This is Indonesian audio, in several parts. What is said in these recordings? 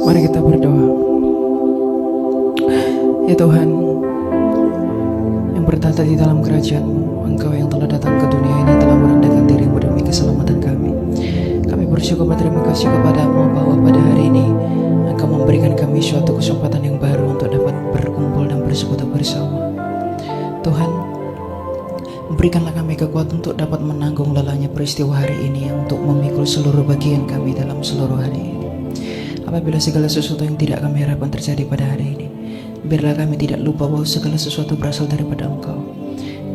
Mari kita berdoa. Ya Tuhan, yang bertata di dalam kerajaan-Mu, Engkau yang telah datang ke dunia ini telah merendahkan diri-Mu demi keselamatan kami. Kami bersyukur berterima kasih kepada-Mu bahwa pada hari ini Engkau memberikan kami suatu kesempatan yang baru untuk dapat berkumpul dan bersekutu bersama. Tuhan, berikanlah kami kekuatan untuk dapat menanggung lelahnya peristiwa hari ini yang untuk memikul seluruh bagian kami dalam seluruh hari ini. Apabila segala sesuatu yang tidak kami harapkan terjadi pada hari ini, biarlah kami tidak lupa bahwa segala sesuatu berasal daripada Engkau.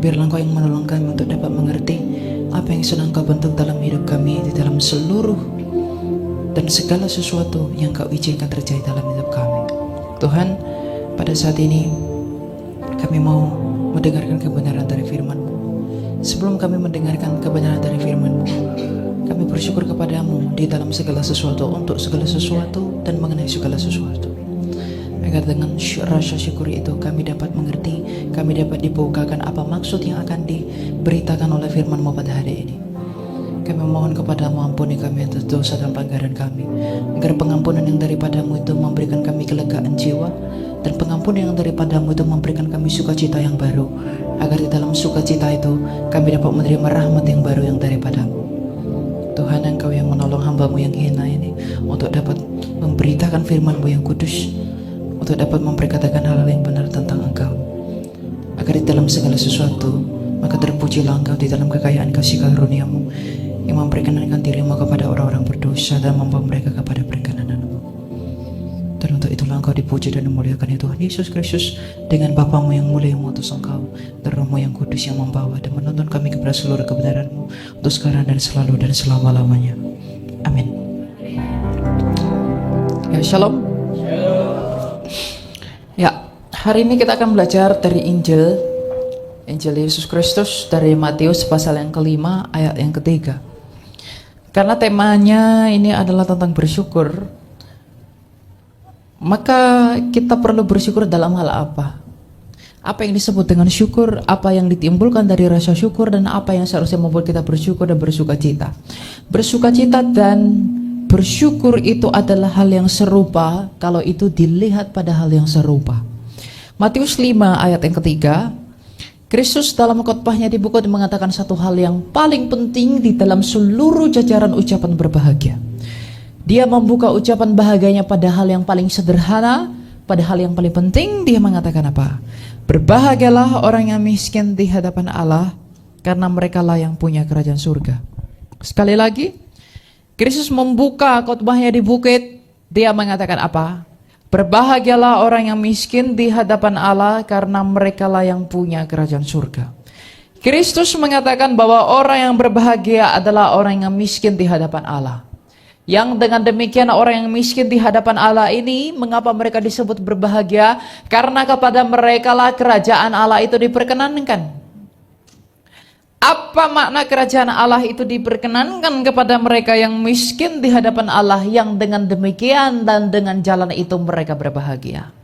Biarlah Engkau yang menolong kami untuk dapat mengerti apa yang sedang Engkau bentuk dalam hidup kami, di dalam seluruh dan segala sesuatu yang Engkau izinkan terjadi dalam hidup kami. Tuhan, pada saat ini kami mau mendengarkan kebenaran dari firman-Mu. Sebelum kami mendengarkan kebenaran dari firman-Mu, kami bersyukur kepada-Mu di dalam segala sesuatu, untuk segala sesuatu dan mengenai segala sesuatu. Agar dengan rasa syukur itu kami dapat mengerti, kami dapat dibukakan apa maksud yang akan diberitakan oleh firman-Mu pada hari ini. Kami mohon kepada-Mu, ampuni kami atas dosa dan pelanggaran kami, agar pengampunan yang daripada-Mu itu memberikan kami kelegaan jiwa, dan pengampunan yang daripada-Mu itu memberikan kami sukacita yang baru, agar di dalam sukacita itu kami dapat menerima rahmat yang baru yang daripada-Mu. Tuhan, Engkau yang menolong hamba-Mu yang hina ini untuk dapat memberitakan firman-Mu yang kudus, untuk dapat memperkatakan hal-hal yang benar tentang Engkau, agar di dalam segala sesuatu maka terpujilah Engkau di dalam kekayaan kasih karunia-Mu yang memperkenankan diri-Mu kepada orang-orang berdosa dan membawa mereka kepada perkenanan-Mu. Dan untuk itulah Engkau dipuji dan dimuliakan ya Tuhan Yesus Kristus, dengan Bapa-Mu yang mulia yang mengutus Engkau dan Roh-Mu yang kudus yang membawa dan menuntun kami kepada seluruh kebenaran-Mu untuk sekarang dan selalu dan selama-lamanya. Amin. Ya, shalom. Ya, hari ini kita akan belajar dari Injil Yesus Kristus dari Matius pasal yang kelima ayat yang ketiga. Karena temanya ini adalah tentang bersyukur, maka kita perlu bersyukur dalam hal apa? Apa yang disebut dengan syukur, apa yang ditimbulkan dari rasa syukur, dan apa yang seharusnya membuat kita bersyukur dan bersukacita. Bersukacita dan bersyukur itu adalah hal yang serupa kalau itu dilihat pada hal yang serupa. Matius 5 ayat yang ketiga, Kristus dalam khotbahnya di Bukit mengatakan satu hal yang paling penting di dalam seluruh jajaran ucapan berbahagia. Dia membuka ucapan bahagianya pada hal yang paling sederhana, pada hal yang paling penting. Dia mengatakan apa? Berbahagialah orang yang miskin di hadapan Allah, karena merekalah yang punya kerajaan surga. Sekali lagi, Kristus membuka khotbahnya di bukit. Dia mengatakan apa? Berbahagialah orang yang miskin di hadapan Allah, karena merekalah yang punya kerajaan surga. Kristus mengatakan bahwa orang yang berbahagia adalah orang yang miskin di hadapan Allah. Yang dengan demikian orang yang miskin di hadapan Allah ini, mengapa mereka disebut berbahagia? Karena kepada mereka lah kerajaan Allah itu diperkenankan. Apa makna kerajaan Allah itu diperkenankan kepada mereka yang miskin di hadapan Allah, yang dengan demikian dan dengan jalan itu mereka berbahagia?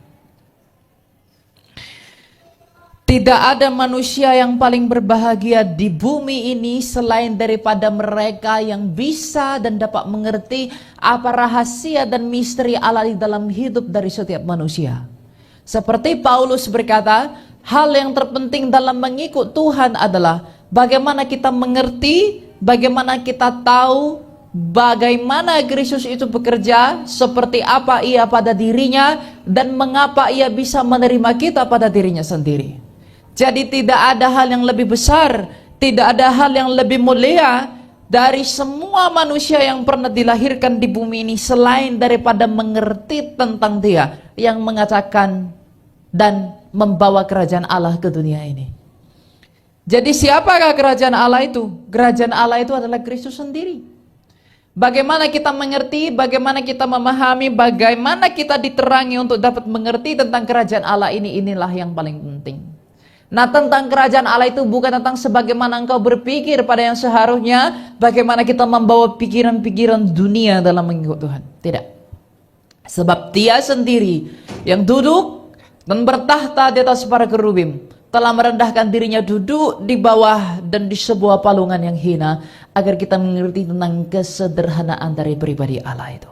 Tidak ada manusia yang paling berbahagia di bumi ini selain daripada mereka yang bisa dan dapat mengerti apa rahasia dan misteri Allah di dalam hidup dari setiap manusia. Seperti Paulus berkata, hal yang terpenting dalam mengikut Tuhan adalah bagaimana kita mengerti, bagaimana kita tahu, bagaimana Kristus itu bekerja, seperti apa ia pada dirinya, dan mengapa ia bisa menerima kita pada dirinya sendiri. Jadi tidak ada hal yang lebih besar, tidak ada hal yang lebih mulia dari semua manusia yang pernah dilahirkan di bumi ini selain daripada mengerti tentang Dia yang mengatakan dan membawa kerajaan Allah ke dunia ini. Jadi siapakah kerajaan Allah itu? Kerajaan Allah itu adalah Kristus sendiri. Bagaimana kita mengerti, bagaimana kita memahami, bagaimana kita diterangi untuk dapat mengerti tentang kerajaan Allah ini, inilah yang paling penting. Nah, tentang kerajaan Allah itu bukan tentang sebagaimana engkau berpikir pada yang seharusnya, bagaimana kita membawa pikiran-pikiran dunia dalam mengikut Tuhan. Tidak. Sebab Dia sendiri yang duduk dan bertahta di atas para kerubim telah merendahkan dirinya duduk di bawah dan di sebuah palungan yang hina, agar kita mengerti tentang kesederhanaan dari pribadi Allah itu.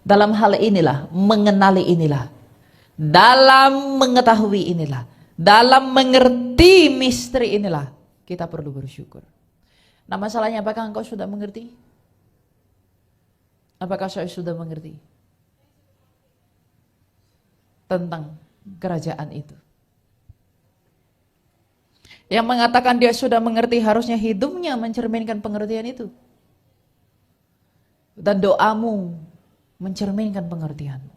Dalam hal inilah, mengenali inilah, dalam mengetahui inilah, dalam mengerti misteri inilah, kita perlu bersyukur. Nah masalahnya, apakah engkau sudah mengerti? Apakah saya sudah mengerti tentang kerajaan itu? Yang mengatakan dia sudah mengerti harusnya hidupnya mencerminkan pengertian itu. Dan doamu mencerminkan pengertianmu.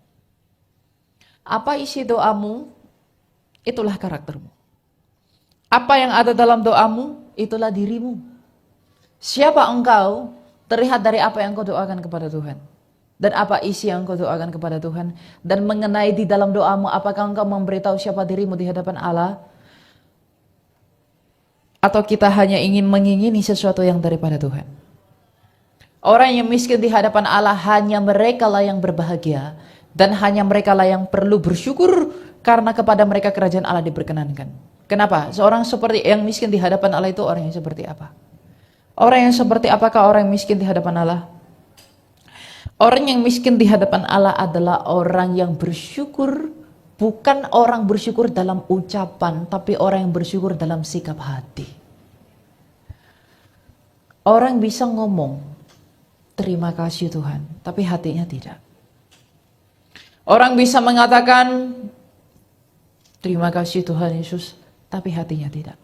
Apa isi doamu? Itulah karaktermu. Apa yang ada dalam doamu? Itulah dirimu. Siapa engkau? Terlihat dari apa yang kau doakan kepada Tuhan. Dan apa isi yang kau doakan kepada Tuhan. Dan mengenai di dalam doamu, apakah engkau memberitahu siapa dirimu di hadapan Allah? Atau kita hanya ingin mengingini sesuatu yang daripada Tuhan? Orang yang miskin di hadapan Allah hanya mereka lah yang berbahagia. Dan hanya mereka lah yang perlu bersyukur karena kepada mereka kerajaan Allah diperkenankan. Kenapa? Seorang seperti yang miskin di hadapan Allah itu orang yang seperti apa? Orang yang seperti apakah orang yang miskin di hadapan Allah? Orang yang miskin di hadapan Allah adalah orang yang bersyukur, bukan orang bersyukur dalam ucapan, tapi orang yang bersyukur dalam sikap hati. Orang bisa ngomong, terima kasih Tuhan, tapi hatinya tidak. Orang bisa mengatakan, terima kasih Tuhan Yesus, tapi hatinya tidak.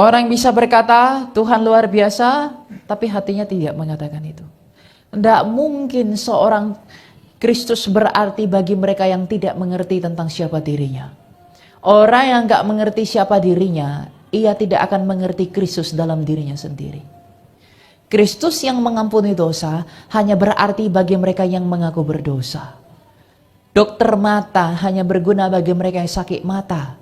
Orang bisa berkata, Tuhan luar biasa, tapi hatinya tidak mengatakan itu. Tidak mungkin seorang Kristus berarti bagi mereka yang tidak mengerti tentang siapa dirinya. Orang yang gak mengerti siapa dirinya, ia tidak akan mengerti Kristus dalam dirinya sendiri. Kristus yang mengampuni dosa hanya berarti bagi mereka yang mengaku berdosa. Dokter mata hanya berguna bagi mereka yang sakit mata.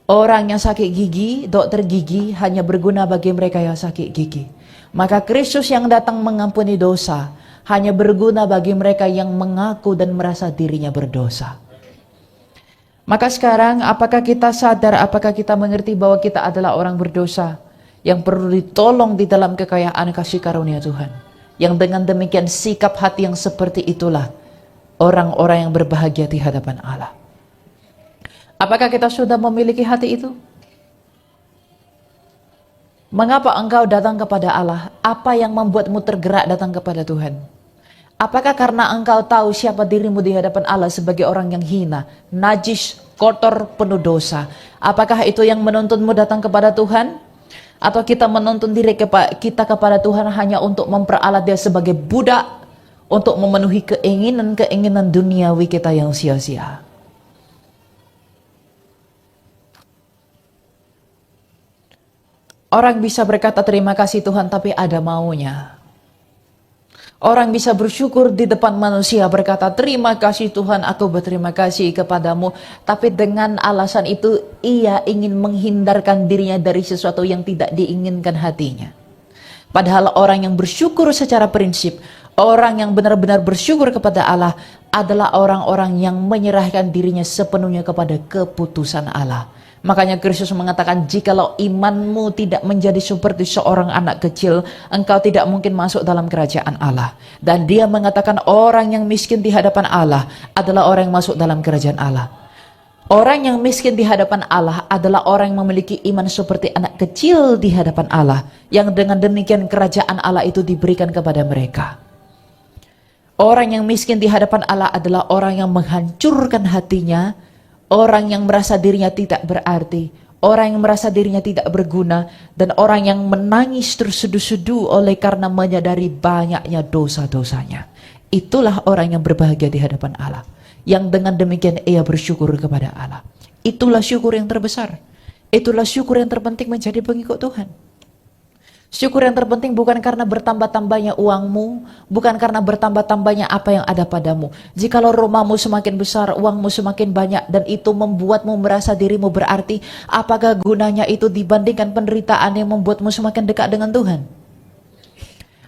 Orang yang sakit gigi, dokter gigi hanya berguna bagi mereka yang sakit gigi. Maka Kristus yang datang mengampuni dosa hanya berguna bagi mereka yang mengaku dan merasa dirinya berdosa. Maka sekarang apakah kita sadar, apakah kita mengerti bahwa kita adalah orang berdosa yang perlu ditolong di dalam kekayaan kasih karunia Tuhan. Yang dengan demikian sikap hati yang seperti itulah orang-orang yang berbahagia di hadapan Allah. Apakah kita sudah memiliki hati itu? Mengapa engkau datang kepada Allah? Apa yang membuatmu tergerak datang kepada Tuhan? Apakah karena engkau tahu siapa dirimu di hadapan Allah sebagai orang yang hina, najis, kotor, penuh dosa? Apakah itu yang menuntunmu datang kepada Tuhan? Atau kita menuntun diri kita kepada Tuhan hanya untuk memperalat dia sebagai budak, untuk memenuhi keinginan-keinginan duniawi kita yang sia-sia? Orang bisa berkata terima kasih Tuhan tapi ada maunya. Orang bisa bersyukur di depan manusia berkata terima kasih Tuhan, aku berterima kasih kepadamu, tapi dengan alasan itu ia ingin menghindarkan dirinya dari sesuatu yang tidak diinginkan hatinya. Padahal orang yang bersyukur secara prinsip, orang yang benar-benar bersyukur kepada Allah adalah orang-orang yang menyerahkan dirinya sepenuhnya kepada keputusan Allah. Makanya Kristus mengatakan, jikalau imanmu tidak menjadi seperti seorang anak kecil, engkau tidak mungkin masuk dalam kerajaan Allah. Dan dia mengatakan orang yang miskin di hadapan Allah adalah orang yang masuk dalam kerajaan Allah. Orang yang miskin di hadapan Allah adalah orang yang memiliki iman seperti anak kecil di hadapan Allah, yang dengan demikian kerajaan Allah itu diberikan kepada mereka. Orang yang miskin di hadapan Allah adalah orang yang menghancurkan hatinya, orang yang merasa dirinya tidak berarti, orang yang merasa dirinya tidak berguna, dan orang yang menangis terseduh-seduh oleh karena menyadari banyaknya dosa-dosanya. Itulah orang yang berbahagia di hadapan Allah, yang dengan demikian ia bersyukur kepada Allah. Itulah syukur yang terbesar. Itulah syukur yang terpenting menjadi pengikut Tuhan. Syukur yang terpenting bukan karena bertambah-tambahnya uangmu, bukan karena bertambah-tambahnya apa yang ada padamu. Jikalau rumahmu semakin besar, uangmu semakin banyak, dan itu membuatmu merasa dirimu berarti, apakah gunanya itu dibandingkan penderitaan yang membuatmu semakin dekat dengan Tuhan?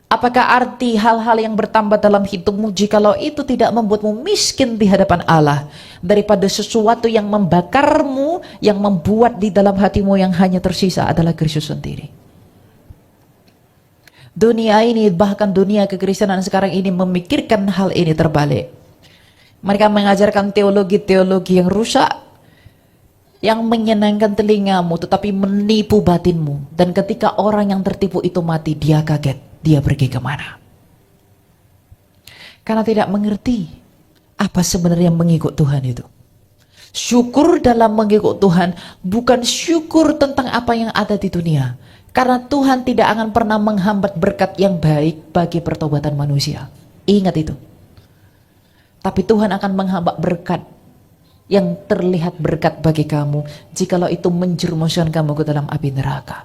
Apakah arti hal-hal yang bertambah dalam hidupmu jikalau itu tidak membuatmu miskin di hadapan Allah, daripada sesuatu yang membakarmu, yang membuat di dalam hatimu yang hanya tersisa adalah Kristus sendiri? Dunia ini, bahkan dunia kekristenan sekarang ini memikirkan hal ini terbalik. Mereka mengajarkan teologi-teologi yang rusak, yang menyenangkan telingamu tetapi menipu batinmu. Dan ketika orang yang tertipu itu mati, dia kaget, dia pergi kemana? Karena tidak mengerti apa sebenarnya mengikut Tuhan itu. Syukur dalam mengikut Tuhan bukan syukur tentang apa yang ada di dunia. Karena Tuhan tidak akan pernah menghambat berkat yang baik bagi pertobatan manusia. Ingat itu. Tapi Tuhan akan menghambat berkat yang terlihat berkat bagi kamu jikalau itu menjerumuskan kamu ke dalam api neraka.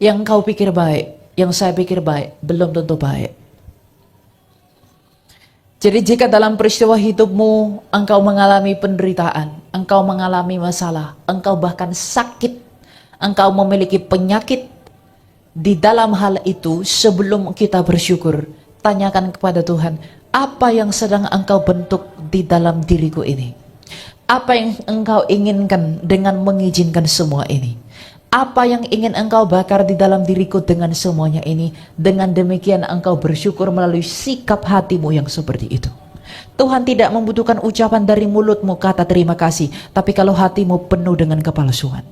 Yang kau pikir baik, yang saya pikir baik, belum tentu baik. Jadi jika dalam peristiwa hidupmu engkau mengalami penderitaan, engkau mengalami masalah, engkau bahkan sakit, engkau memiliki penyakit, di dalam hal itu sebelum kita bersyukur, tanyakan kepada Tuhan, apa yang sedang engkau bentuk di dalam diriku ini? Apa yang engkau inginkan dengan mengizinkan semua ini? Apa yang ingin engkau bakar di dalam diriku dengan semuanya ini? Dengan demikian engkau bersyukur melalui sikap hatimu yang seperti itu. Tuhan tidak membutuhkan ucapan dari mulutmu kata terima kasih, tapi kalau hatimu penuh dengan kepalsuan.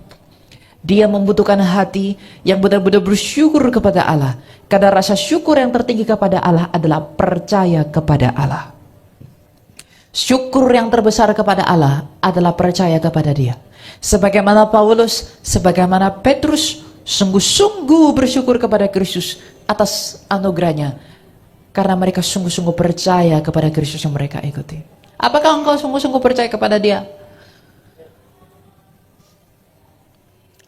Dia membutuhkan hati yang benar-benar bersyukur kepada Allah. Karena rasa syukur yang tertinggi kepada Allah adalah percaya kepada Allah. Syukur yang terbesar kepada Allah adalah percaya kepada Dia. Sebagaimana Paulus, sebagaimana Petrus sungguh-sungguh bersyukur kepada Kristus atas anugerahnya. Karena mereka sungguh-sungguh percaya kepada Kristus yang mereka ikuti. Apakah engkau sungguh-sungguh percaya kepada Dia?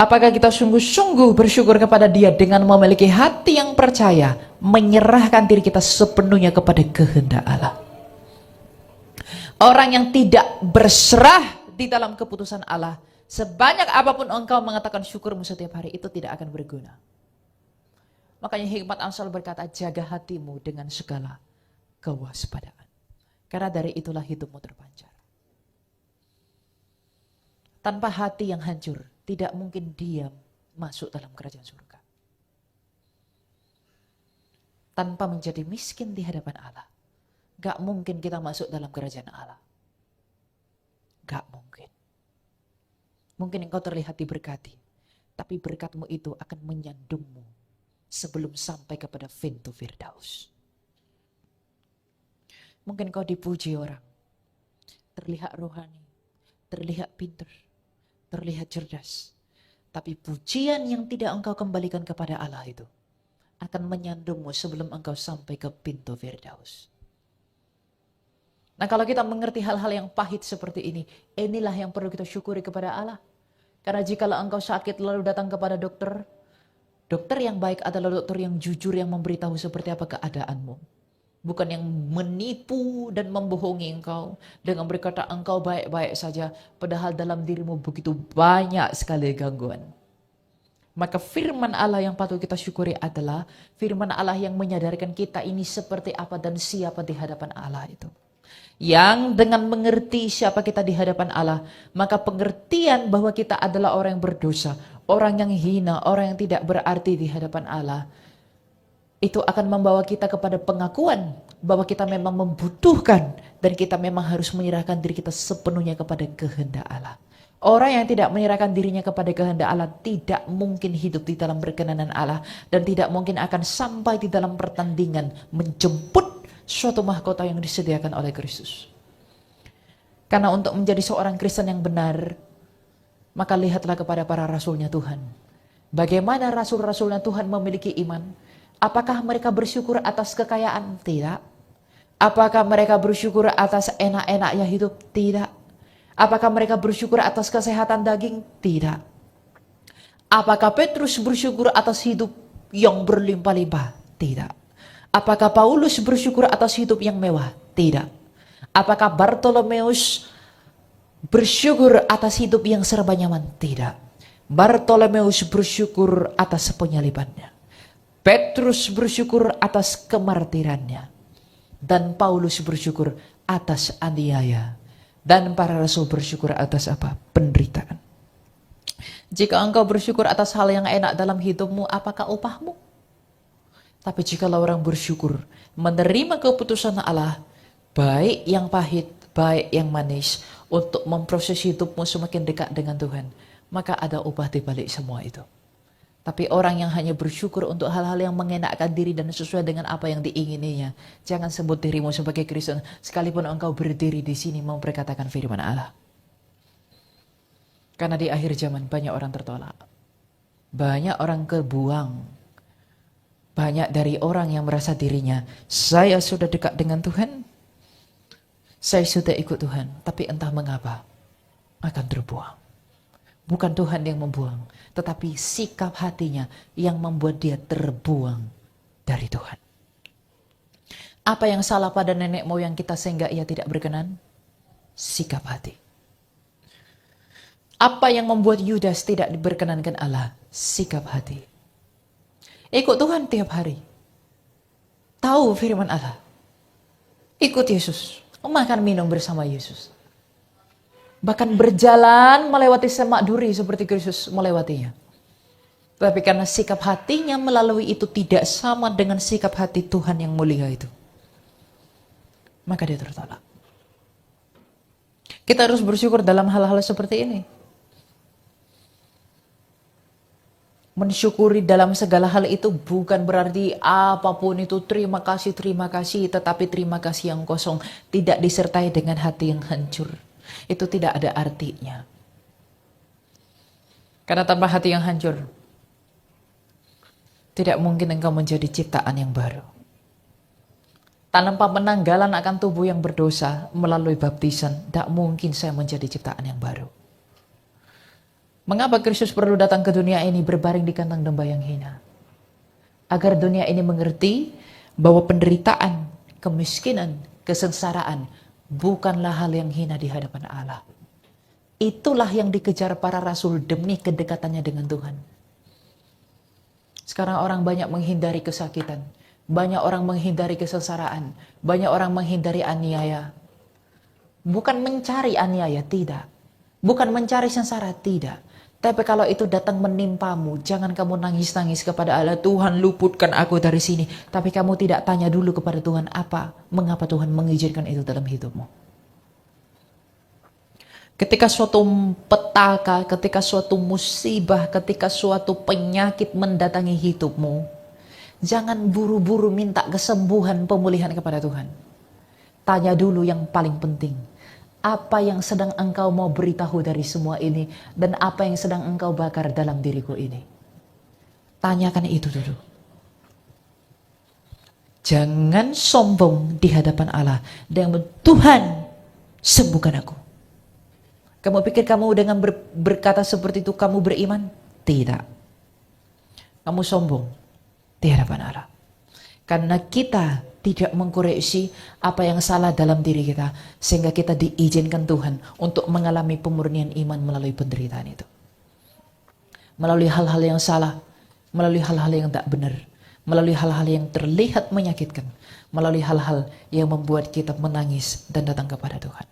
Apakah kita sungguh-sungguh bersyukur kepada Dia dengan memiliki hati yang percaya, menyerahkan diri kita sepenuhnya kepada kehendak Allah? Orang yang tidak berserah di dalam keputusan Allah, sebanyak apapun engkau mengatakan syukurmu setiap hari, itu tidak akan berguna. Makanya hikmat Amsal berkata, jaga hatimu dengan segala kewaspadaan. Karena dari itulah hidupmu terpancar. Tanpa hati yang hancur, tidak mungkin diam masuk dalam kerajaan surga. Tanpa menjadi miskin di hadapan Allah, gak mungkin kita masuk dalam kerajaan Allah. Gak mungkin. Mungkin engkau terlihat diberkati, tapi berkatmu itu akan menyandungmu sebelum sampai kepada pintu Firdaus. Mungkin engkau dipuji orang, terlihat rohani, terlihat pintar, terlihat cerdas, tapi pujian yang tidak engkau kembalikan kepada Allah itu akan menyandungmu sebelum engkau sampai ke pintu Firdaus. Nah, kalau kita mengerti hal-hal yang pahit seperti ini, inilah yang perlu kita syukuri kepada Allah. Karena jikalau engkau sakit lalu datang kepada dokter, dokter yang baik adalah dokter yang jujur, yang memberitahu seperti apa keadaanmu. Bukan yang menipu dan membohongi engkau dengan berkata engkau baik-baik saja, padahal dalam dirimu begitu banyak sekali gangguan. Maka firman Allah yang patut kita syukuri adalah firman Allah yang menyadarkan kita ini seperti apa dan siapa di hadapan Allah itu. Yang dengan mengerti siapa kita di hadapan Allah, maka pengertian bahwa kita adalah orang yang berdosa, orang yang hina, orang yang tidak berarti di hadapan Allah, itu akan membawa kita kepada pengakuan bahwa kita memang membutuhkan dan kita memang harus menyerahkan diri kita sepenuhnya kepada kehendak Allah. Orang yang tidak menyerahkan dirinya kepada kehendak Allah tidak mungkin hidup di dalam berkenanan Allah dan tidak mungkin akan sampai di dalam pertandingan menjemput suatu mahkota yang disediakan oleh Kristus. Karena untuk menjadi seorang Kristen yang benar, maka lihatlah kepada para rasulnya Tuhan. Bagaimana rasul-rasulnya Tuhan memiliki iman? Apakah mereka bersyukur atas kekayaan? Tidak. Apakah mereka bersyukur atas enak-enaknya hidup? Tidak. Apakah mereka bersyukur atas kesehatan daging? Tidak. Apakah Petrus bersyukur atas hidup yang berlimpah-limpah? Tidak. Apakah Paulus bersyukur atas hidup yang mewah? Tidak. Apakah Bartolomeus bersyukur atas hidup yang serba nyaman? Tidak. Bartolomeus bersyukur atas penyalibannya. Petrus bersyukur atas kemartirannya. Dan Paulus bersyukur atas aniaya. Dan para rasul bersyukur atas apa? Penderitaan. Jika engkau bersyukur atas hal yang enak dalam hidupmu, apakah upahmu? Tapi jikalau orang bersyukur, menerima keputusan Allah, baik yang pahit, baik yang manis, untuk memproses hidupmu semakin dekat dengan Tuhan, maka ada upah di balik semua itu. Tapi orang yang hanya bersyukur untuk hal-hal yang mengenakkan diri dan sesuai dengan apa yang diingininya, jangan sebut dirimu sebagai Kristen, sekalipun engkau berdiri di sini memperkatakan firman Allah. Karena di akhir zaman banyak orang tertolak. Banyak orang kebuang. Banyak dari orang yang merasa dirinya, saya sudah dekat dengan Tuhan. Saya sudah ikut Tuhan. Tapi entah mengapa akan terbuang. Bukan Tuhan yang membuang. Tetapi sikap hatinya yang membuat dia terbuang dari Tuhan. Apa yang salah pada nenek moyang kita sehingga ia tidak berkenan? Sikap hati. Apa yang membuat Yudas tidak diberkenankan Allah? Sikap hati. Ikut Tuhan tiap hari. Tahu firman Allah. Ikut Yesus. Makan minum bersama Yesus. Bahkan berjalan melewati semak duri seperti Kristus melewatinya. Tapi karena sikap hatinya melalui itu tidak sama dengan sikap hati Tuhan yang mulia itu, maka dia tertolak. Kita harus bersyukur dalam hal-hal seperti ini. Mensyukuri dalam segala hal itu bukan berarti apapun itu terima kasih, tetapi terima kasih yang kosong, tidak disertai dengan hati yang hancur. Itu tidak ada artinya. Karena tanpa hati yang hancur, tidak mungkin engkau menjadi ciptaan yang baru. Tanpa penanggalan akan tubuh yang berdosa melalui baptisan, tidak mungkin saya menjadi ciptaan yang baru. Mengapa Kristus perlu datang ke dunia ini berbaring di kandang domba yang hina? Agar dunia ini mengerti bahwa penderitaan, kemiskinan, kesengsaraan bukanlah hal yang hina di hadapan Allah. Itulah yang dikejar para rasul demi kedekatannya dengan Tuhan. Sekarang orang banyak menghindari kesakitan, banyak orang menghindari kesengsaraan, banyak orang menghindari aniaya. Bukan mencari aniaya, tidak. Bukan mencari sengsara, tidak. Tapi kalau itu datang menimpamu, jangan kamu nangis-nangis kepada Allah, Tuhan luputkan aku dari sini. Tapi kamu tidak tanya dulu kepada Tuhan, mengapa Tuhan mengizinkan itu dalam hidupmu. Ketika suatu petaka, ketika suatu musibah, ketika suatu penyakit mendatangi hidupmu, jangan buru-buru minta kesembuhan, pemulihan kepada Tuhan. Tanya dulu yang paling penting. Apa yang sedang engkau mau beritahu dari semua ini, dan apa yang sedang engkau bakar dalam diriku ini? Tanyakan itu dulu. Jangan sombong di hadapan Allah dengan Tuhan, sembuhkan aku. Kamu pikir kamu dengan berkata seperti itu kamu beriman? Tidak. Kamu sombong di hadapan Allah. Karena kita tidak mengkoreksi apa yang salah dalam diri kita, sehingga kita diizinkan Tuhan untuk mengalami pemurnian iman melalui penderitaan itu. Melalui hal-hal yang salah, melalui hal-hal yang tak benar, melalui hal-hal yang terlihat menyakitkan, melalui hal-hal yang membuat kita menangis dan datang kepada Tuhan.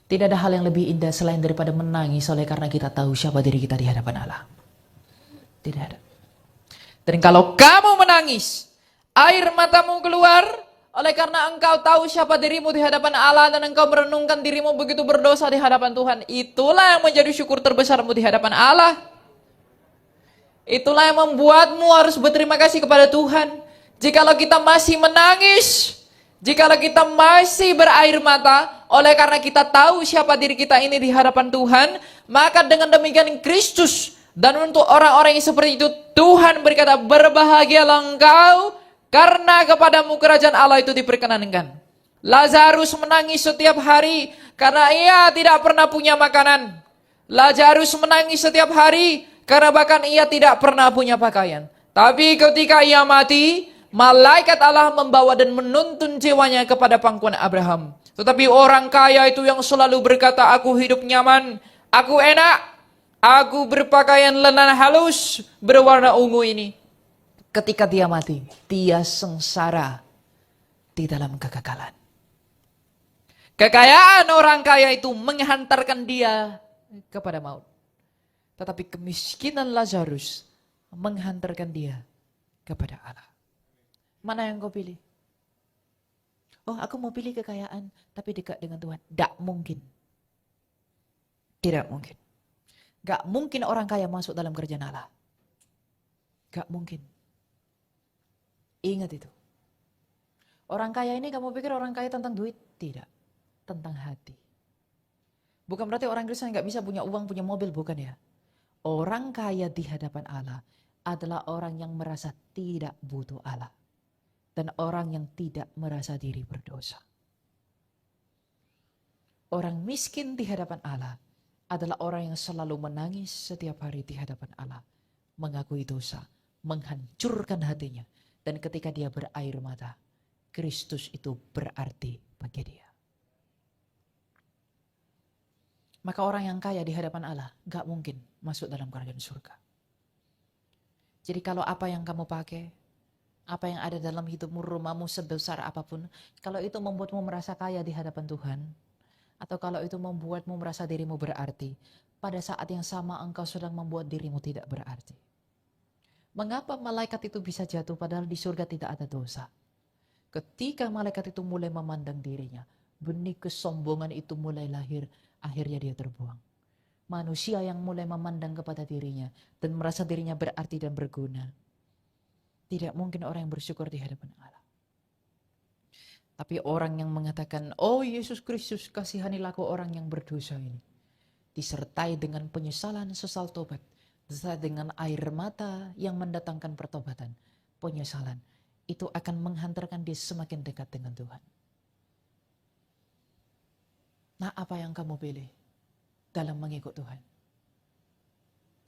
Tidak ada hal yang lebih indah selain daripada menangis oleh karena kita tahu siapa diri kita di hadapan Allah. Tidak ada. Dan kalau kamu menangis, air matamu keluar oleh karena engkau tahu siapa dirimu di hadapan Allah dan engkau merenungkan dirimu begitu berdosa di hadapan Tuhan, itulah yang menjadi syukur terbesarmu di hadapan Allah. Itulah yang membuatmu harus berterima kasih kepada Tuhan. Jikalau kita masih menangis, jikalau kita masih berair mata oleh karena kita tahu siapa diri kita ini di hadapan Tuhan, maka dengan demikian Kristus, dan untuk orang-orang yang seperti itu Tuhan berkata, berbahagialah engkau karena kepadamu kerajaan Allah itu diperkenankan. Lazarus menangis setiap hari karena ia tidak pernah punya makanan. Lazarus menangis setiap hari karena bahkan ia tidak pernah punya pakaian. Tapi ketika ia mati, malaikat Allah membawa dan menuntun jiwanya kepada pangkuan Abraham. Tetapi orang kaya itu yang selalu berkata, aku hidup nyaman, aku enak, aku berpakaian lenan halus berwarna ungu ini. Ketika dia mati, dia sengsara di dalam kegagalan. Kekayaan orang kaya itu menghantarkan dia kepada maut. Tetapi kemiskinan Lazarus menghantarkan dia kepada Allah. Mana yang kau pilih? Oh, aku mau pilih kekayaan tapi dekat dengan Tuhan. Tidak mungkin. Tidak mungkin. Gak mungkin orang kaya masuk dalam kerajaan Allah. Gak mungkin. Ingat itu. Orang kaya ini kamu pikir orang kaya tentang duit? Tidak. Tentang hati. Bukan berarti orang Kristen gak bisa punya uang, punya mobil, bukan ya. Orang kaya di hadapan Allah adalah orang yang merasa tidak butuh Allah. Dan orang yang tidak merasa diri berdosa. Orang miskin di hadapan Allah adalah orang yang selalu menangis setiap hari di hadapan Allah. Mengakui dosa, menghancurkan hatinya. Dan ketika dia berair mata, Kristus itu berarti bagi dia. Maka orang yang kaya di hadapan Allah gak mungkin masuk dalam kerajaan surga. Jadi kalau apa yang kamu pakai, apa yang ada dalam hidupmu, rumahmu sebesar apapun, kalau itu membuatmu merasa kaya di hadapan Tuhan, atau kalau itu membuatmu merasa dirimu berarti, pada saat yang sama engkau sedang membuat dirimu tidak berarti. Mengapa malaikat itu bisa jatuh padahal di surga tidak ada dosa? Ketika malaikat itu mulai memandang dirinya, benih kesombongan itu mulai lahir, akhirnya dia terbuang. Manusia yang mulai memandang kepada dirinya dan merasa dirinya berarti dan berguna. Tidak mungkin orang yang bersyukur di hadapan Allah. Tapi orang yang mengatakan, oh Yesus Kristus kasihanilah aku orang yang berdosa ini. Disertai dengan penyesalan sesal tobat. Disertai dengan air mata yang mendatangkan pertobatan. Penyesalan. Itu akan menghantarkan dia semakin dekat dengan Tuhan. Nah, apa yang kamu pilih dalam mengikut Tuhan?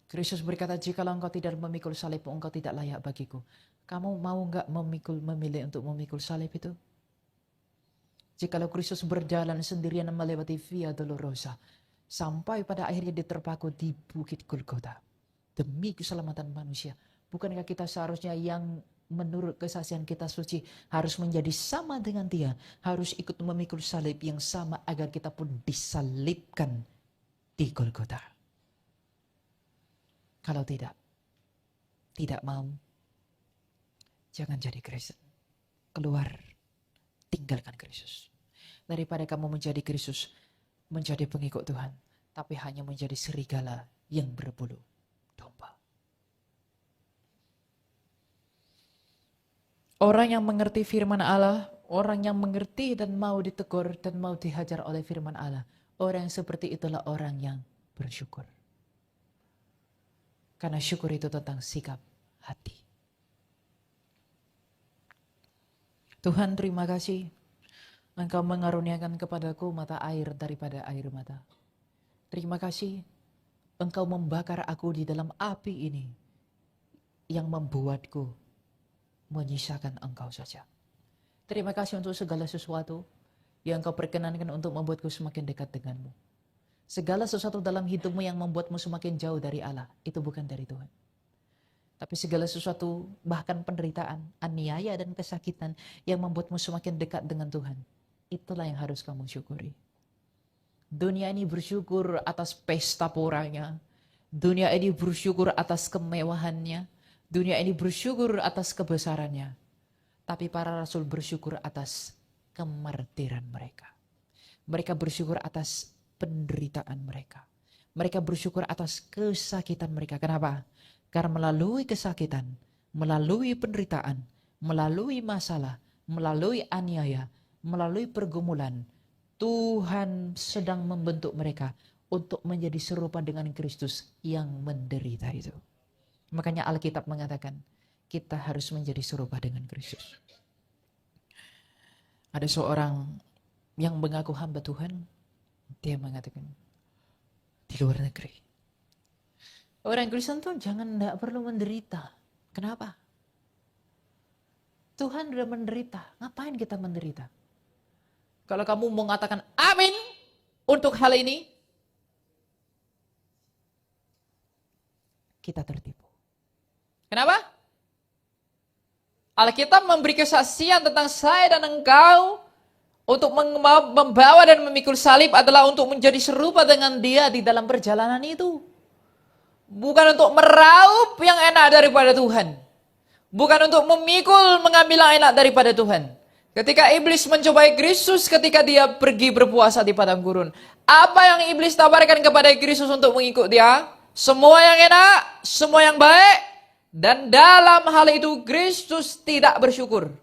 Kristus berkata, jikalau engkau tidak memikul salibmu, engkau tidak layak bagiku. Kamu mau enggak memilih untuk memikul salib itu? Jikalau Kristus berjalan sendirian melewati Via Dolorosa, sampai pada akhirnya dia terpaku di Bukit Golgota, demi keselamatan manusia. Bukankah kita seharusnya yang menurut kesaksian kita suci harus menjadi sama dengan dia, harus ikut memikul salib yang sama agar kita pun disalibkan di Golgota? Kalau tidak mau, jangan jadi Kristen. Keluar, tinggalkan Kristus. Daripada kamu menjadi Kristus, menjadi pengikut Tuhan, tapi hanya menjadi serigala yang berbulu domba. Orang yang mengerti firman Allah, orang yang mengerti dan mau ditegur dan mau dihajar oleh firman Allah, orang yang seperti itulah orang yang bersyukur. Karena syukur itu tentang sikap hati. Tuhan, terima kasih Engkau mengaruniakan kepadaku mata air daripada air mata. Terima kasih Engkau membakar aku di dalam api ini yang membuatku menyisakan Engkau saja. Terima kasih untuk segala sesuatu yang Engkau perkenankan untuk membuatku semakin dekat denganmu. Segala sesuatu dalam hidupmu yang membuatmu semakin jauh dari Allah, itu bukan dari Tuhan. Tapi segala sesuatu, bahkan penderitaan, aniaya dan kesakitan yang membuatmu semakin dekat dengan Tuhan, itulah yang harus kamu syukuri. Dunia ini bersyukur atas pesta poranya. Dunia ini bersyukur atas kemewahannya. Dunia ini bersyukur atas kebesarannya. Tapi para rasul bersyukur atas kemartiran mereka. Mereka bersyukur atas penderitaan mereka. Mereka bersyukur atas kesakitan mereka. Kenapa? Karena melalui kesakitan, melalui penderitaan, melalui masalah, melalui aniaya, melalui pergumulan, Tuhan sedang membentuk mereka untuk menjadi serupa dengan Kristus yang menderita itu. Makanya Alkitab mengatakan, kita harus menjadi serupa dengan Kristus. Ada seorang yang mengaku hamba Tuhan, dia mengatakan, di luar negeri, orang Kristen tuh tidak perlu menderita. Kenapa? Tuhan sudah menderita, ngapain kita menderita? Kalau kamu mau mengatakan amin untuk hal ini, kita tertipu. Kenapa? Alkitab memberi kesaksian tentang saya dan engkau untuk membawa dan memikul salib adalah untuk menjadi serupa dengan dia di dalam perjalanan itu. Bukan untuk meraup yang enak daripada Tuhan. Bukan untuk memikul, mengambil yang enak daripada Tuhan. Ketika iblis mencobai Kristus ketika dia pergi berpuasa di padang gurun. Apa yang iblis tawarkan kepada Kristus untuk mengikut dia? Semua yang enak, semua yang baik. Dan dalam hal itu Kristus tidak bersyukur.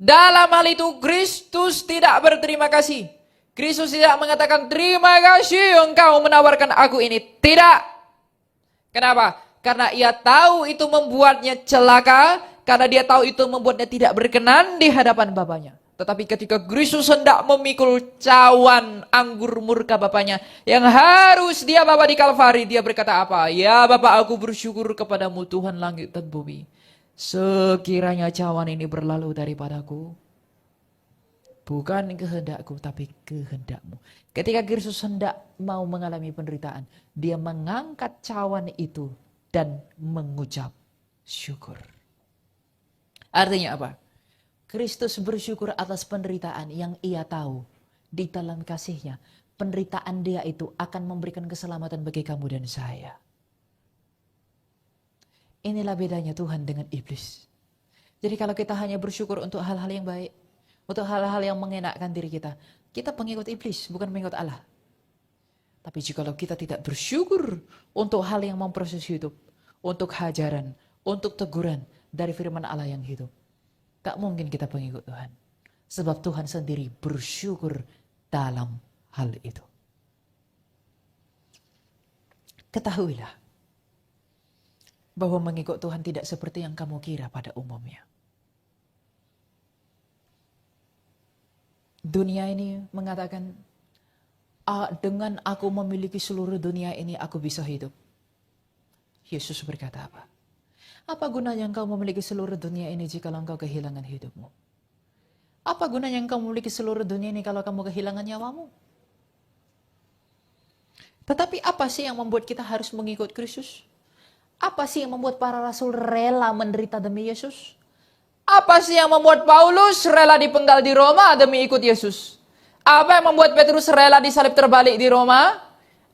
Dalam hal itu Kristus tidak berterima kasih. Kristus tidak mengatakan, terima kasih engkau menawarkan aku ini. Tidak. Kenapa? Karena ia tahu itu membuatnya celaka, karena dia tahu itu membuatnya tidak berkenan di hadapan Bapaknya. Tetapi ketika Kristus hendak memikul cawan anggur murka Bapaknya, yang harus dia bawa di Kalvari, dia berkata apa? Ya Bapa, aku bersyukur kepadamu Tuhan langit dan bumi. Sekiranya cawan ini berlalu daripadaku, bukan kehendakku tapi kehendakmu. Ketika Kristus hendak mau mengalami penderitaan, dia mengangkat cawan itu dan mengucap syukur. Artinya apa? Kristus bersyukur atas penderitaan yang ia tahu di dalam kasihnya. Penderitaan dia itu akan memberikan keselamatan bagi kamu dan saya. Inilah bedanya Tuhan dengan iblis. Jadi kalau kita hanya bersyukur untuk hal-hal yang baik, untuk hal-hal yang mengenakkan diri kita, kita pengikut iblis, bukan pengikut Allah. Tapi jikalau kita tidak bersyukur untuk hal yang memproses hidup, untuk hajaran, untuk teguran dari firman Allah yang hidup, tak mungkin kita pengikut Tuhan. Sebab Tuhan sendiri bersyukur dalam hal itu. Ketahuilah bahwa mengikut Tuhan tidak seperti yang kamu kira pada umumnya. Dunia ini mengatakan, dengan aku memiliki seluruh dunia ini aku bisa hidup. Yesus berkata apa? Apa gunanya engkau memiliki seluruh dunia ini jika engkau kehilangan hidupmu? Apa gunanya engkau memiliki seluruh dunia ini kalau kamu kehilangan nyawamu? Tetapi apa sih yang membuat kita harus mengikut Kristus? Apa sih yang membuat para rasul rela menderita demi Yesus? Apa sih yang membuat Paulus rela dipenggal di Roma demi ikut Yesus? Apa yang membuat Petrus rela disalib terbalik di Roma?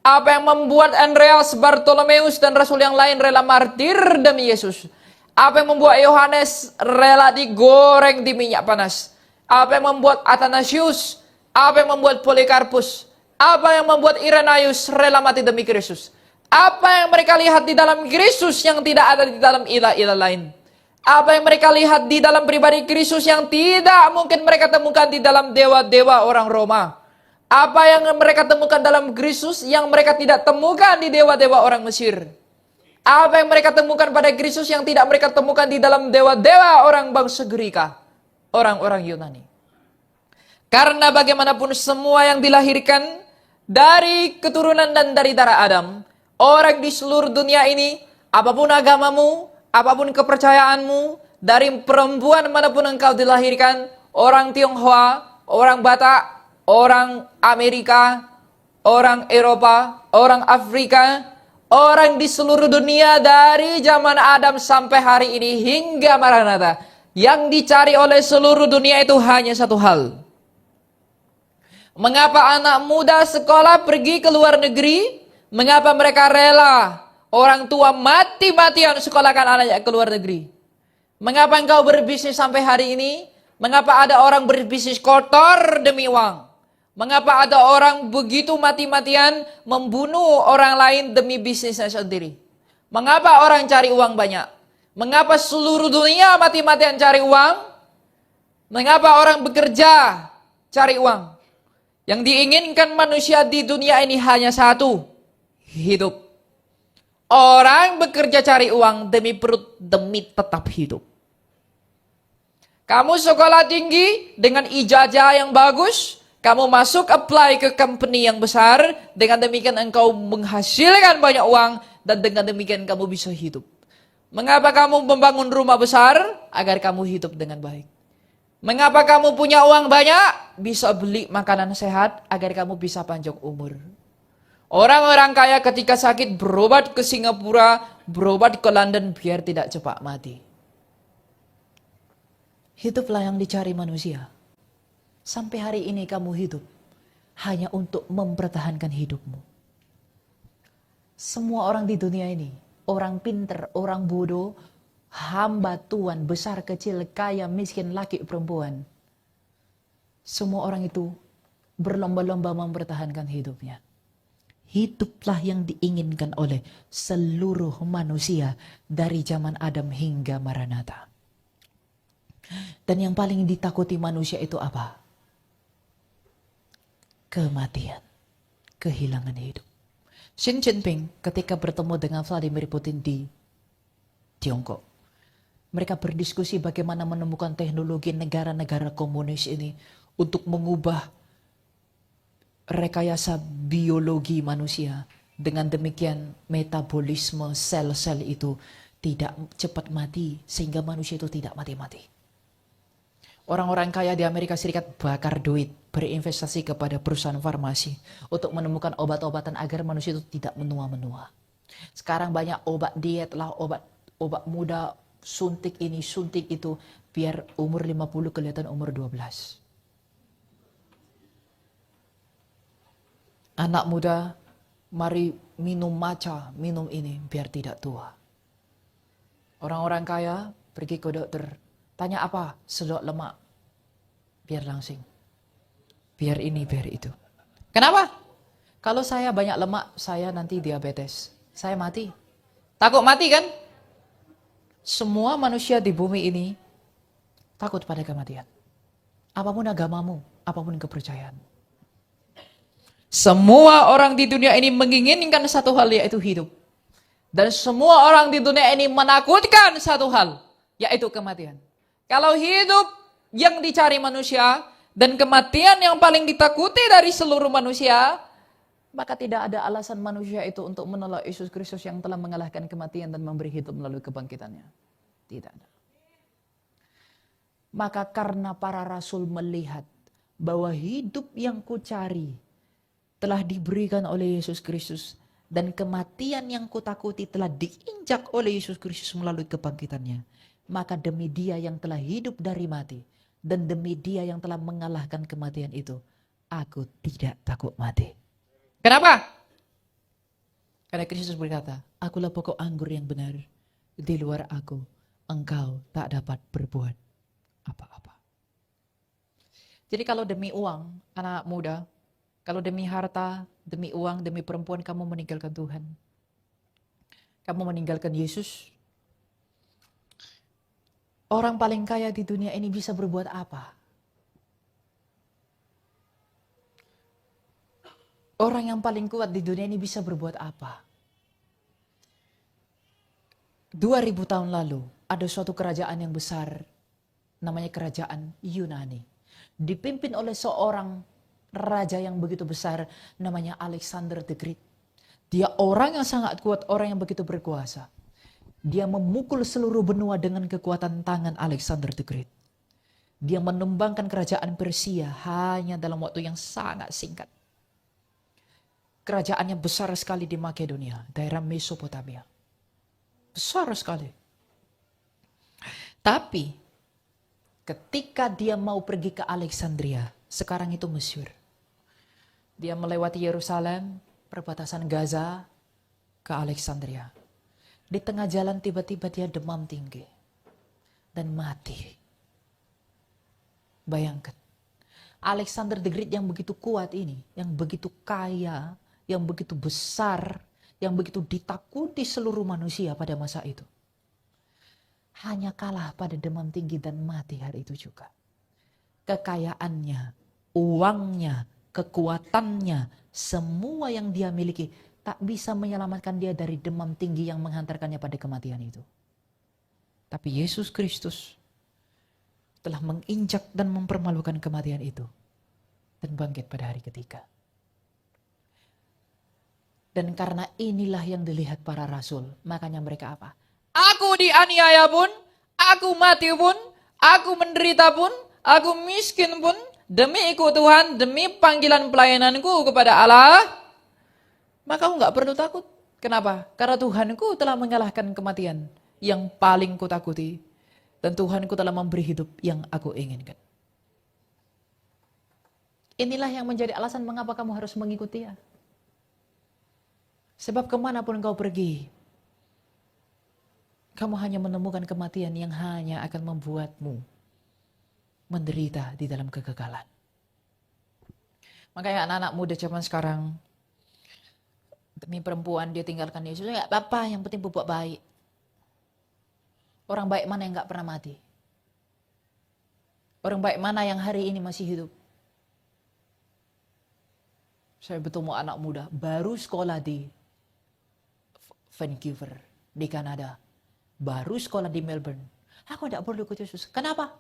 Apa yang membuat Andreas, Bartolomeus, dan rasul yang lain rela martir demi Yesus? Apa yang membuat Yohanes rela digoreng di minyak panas? Apa yang membuat Athanasius? Apa yang membuat Polikarpus? Apa yang membuat Irenaeus rela mati demi Kristus? Apa yang mereka lihat di dalam Kristus yang tidak ada di dalam ilah-ilah lain? Apa yang mereka lihat di dalam pribadi Kristus yang tidak mungkin mereka temukan di dalam dewa-dewa orang Roma? Apa yang mereka temukan dalam Kristus yang mereka tidak temukan di dewa-dewa orang Mesir? Apa yang mereka temukan pada Kristus yang tidak mereka temukan di dalam dewa-dewa orang bangsa Gerika, orang-orang Yunani? Karena bagaimanapun semua yang dilahirkan dari keturunan dan dari darah Adam, orang di seluruh dunia ini, apapun agamamu, apapun kepercayaanmu, dari perempuan manapun engkau dilahirkan, orang Tionghoa, orang Batak, orang Amerika, orang Eropa, orang Afrika, orang di seluruh dunia dari zaman Adam sampai hari ini hingga Maranatha, yang dicari oleh seluruh dunia itu hanya satu hal. Mengapa anak muda sekolah pergi ke luar negeri? Mengapa mereka rela orang tua mati-matian sekolahkan anaknya ke luar negeri? Mengapa engkau berbisnis sampai hari ini? Mengapa ada orang berbisnis kotor demi uang? Mengapa ada orang begitu mati-matian membunuh orang lain demi bisnisnya sendiri? Mengapa orang cari uang banyak? Mengapa seluruh dunia mati-matian cari uang? Mengapa orang bekerja cari uang? Yang diinginkan manusia di dunia ini hanya satu, hidup. Orang bekerja cari uang demi perut, demi tetap hidup. Kamu sekolah tinggi dengan ijazah yang bagus, kamu masuk apply ke company yang besar, dengan demikian engkau menghasilkan banyak uang, dan dengan demikian kamu bisa hidup. Mengapa kamu membangun rumah besar? Agar kamu hidup dengan baik. Mengapa kamu punya uang banyak? Bisa beli makanan sehat agar kamu bisa panjang umur. Orang-orang kaya ketika sakit berobat ke Singapura, berobat ke London biar tidak cepat mati. Hiduplah yang dicari manusia. Sampai hari ini kamu hidup hanya untuk mempertahankan hidupmu. Semua orang di dunia ini, orang pinter, orang bodoh, hamba Tuhan, besar kecil, kaya, miskin, laki, perempuan. Semua orang itu berlomba-lomba mempertahankan hidupnya. Hiduplah yang diinginkan oleh seluruh manusia dari zaman Adam hingga Maranatha. Dan yang paling ditakuti manusia itu apa? Kematian, kehilangan hidup. Xi Jinping ketika bertemu dengan Vladimir Putin di Tiongkok, mereka berdiskusi bagaimana menemukan teknologi negara-negara komunis ini untuk mengubah rekayasa biologi manusia. Dengan demikian metabolisme sel-sel itu tidak cepat mati sehingga manusia itu tidak mati-mati. Orang-orang kaya di Amerika Serikat bakar duit, berinvestasi kepada perusahaan farmasi untuk menemukan obat-obatan agar manusia itu tidak menua-menua. Sekarang banyak obat diet lah, obat muda, suntik ini, suntik itu, biar umur 50 kelihatan umur 12. Anak muda, mari minum matcha, minum ini, biar tidak tua. Orang-orang kaya pergi ke dokter, tanya apa? Sedot lemak. Biar langsing. Biar ini, biar itu. Kenapa? Kalau saya banyak lemak, saya nanti diabetes. Saya mati. Takut mati kan? Semua manusia di bumi ini takut pada kematian. Apapun agamamu, apapun kepercayaan. Semua orang di dunia ini menginginkan satu hal, yaitu hidup. Dan semua orang di dunia ini menakutkan satu hal, yaitu kematian. Kalau hidup yang dicari manusia dan kematian yang paling ditakuti dari seluruh manusia, maka tidak ada alasan manusia itu untuk menolak Yesus Kristus yang telah mengalahkan kematian dan memberi hidup melalui kebangkitannya. Tidak ada. Maka karena para rasul melihat bahwa hidup yang kucari telah diberikan oleh Yesus Kristus, dan kematian yang kutakuti telah diinjak oleh Yesus Kristus melalui kebangkitannya, maka demi Dia yang telah hidup dari mati, dan demi Dia yang telah mengalahkan kematian itu, aku tidak takut mati. Kenapa? Karena Kristus berkata, akulah pokok anggur yang benar, di luar aku, engkau tak dapat berbuat apa-apa. Jadi kalau demi uang, anak muda, kalau demi harta, demi uang, demi perempuan kamu meninggalkan Tuhan, kamu meninggalkan Yesus, orang paling kaya di dunia ini bisa berbuat apa? Orang yang paling kuat di dunia ini bisa berbuat apa? 2000 tahun lalu ada suatu kerajaan yang besar, namanya kerajaan Yunani, dipimpin oleh seorang raja yang begitu besar, namanya Alexander the Great. Dia orang yang sangat kuat, orang yang begitu berkuasa. Dia memukul seluruh benua dengan kekuatan tangan Alexander the Great. Dia menumbangkan kerajaan Persia hanya dalam waktu yang sangat singkat. Kerajaannya besar sekali di Makedonia, daerah Mesopotamia. Besar sekali. Tapi ketika dia mau pergi ke Alexandria, sekarang itu Mesir, dia melewati Yerusalem, perbatasan Gaza, ke Alexandria. Di tengah jalan tiba-tiba dia demam tinggi dan mati. Bayangkan, Alexander the Great yang begitu kuat ini, yang begitu kaya, yang begitu besar, yang begitu ditakuti seluruh manusia pada masa itu, hanya kalah pada demam tinggi dan mati hari itu juga. Kekayaannya, uangnya, kekuatannya, semua yang dia miliki tak bisa menyelamatkan dia dari demam tinggi yang menghantarkannya pada kematian itu. Tapi Yesus Kristus telah menginjak dan mempermalukan kematian itu dan bangkit pada hari ketiga. Dan karena inilah yang dilihat para rasul, makanya mereka apa? Aku dianiaya pun, aku mati pun, aku menderita pun, aku miskin pun, demi ikut Tuhan, demi panggilan pelayananku kepada Allah, maka aku gak perlu takut. Kenapa? Karena Tuhanku telah mengalahkan kematian yang paling kutakuti, dan Tuhanku telah memberi hidup yang aku inginkan. Inilah yang menjadi alasan mengapa kamu harus mengikuti Dia. Sebab kemanapun kau pergi, kamu hanya menemukan kematian yang hanya akan membuatmu menderita di dalam kegagalan. Makanya anak-anak muda zaman sekarang, demi perempuan dia tinggalkan Yesus, nggak apa-apa, yang penting berbuat baik. Orang baik mana yang nggak pernah mati? Orang baik mana yang hari ini masih hidup? Saya bertemu anak muda, baru sekolah di Vancouver, di Kanada. Baru sekolah di Melbourne. Aku tidak perlu ikut Yesus. Kenapa?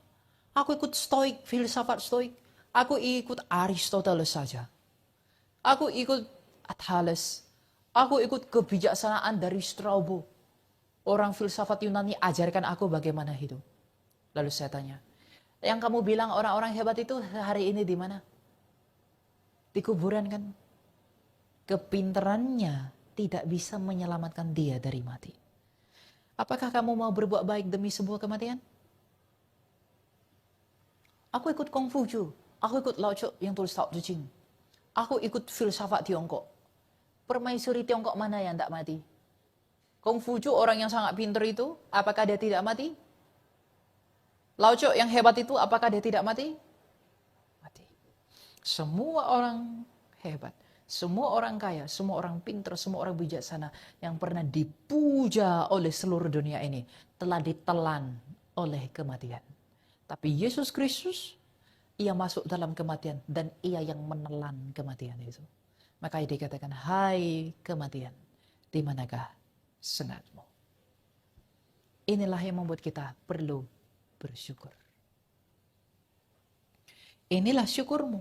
Aku ikut Stoik, filsafat Stoik. Aku ikut Aristoteles saja. Aku ikut Thales. Aku ikut kebijaksanaan dari Strabo. Orang filsafat Yunani ajarkan aku bagaimana hidup. Lalu saya tanya, yang kamu bilang orang-orang hebat itu hari ini di mana? Di kuburan kan? Kepintarannya tidak bisa menyelamatkan dia dari mati. Apakah kamu mau berbuat baik demi sebuah kematian? Aku ikut Kongfucu, aku ikut Lao Tzu yang tulis Tao Te Ching. Aku ikut filsafat Tiongkok. Permaisuri Tiongkok mana yang tak mati? Kongfucu orang yang sangat pintar itu, apakah dia tidak mati? Lao Tzu yang hebat itu, apakah dia tidak mati? Mati. Semua orang hebat, semua orang kaya, semua orang pintar, semua orang bijaksana yang pernah dipuja oleh seluruh dunia ini telah ditelan oleh kematian. Tapi Yesus Kristus, ia masuk dalam kematian dan ia yang menelan kematian itu. Makanya dikatakan, hai kematian, di manakah sengatmu? Inilah yang membuat kita perlu bersyukur. Inilah syukurmu.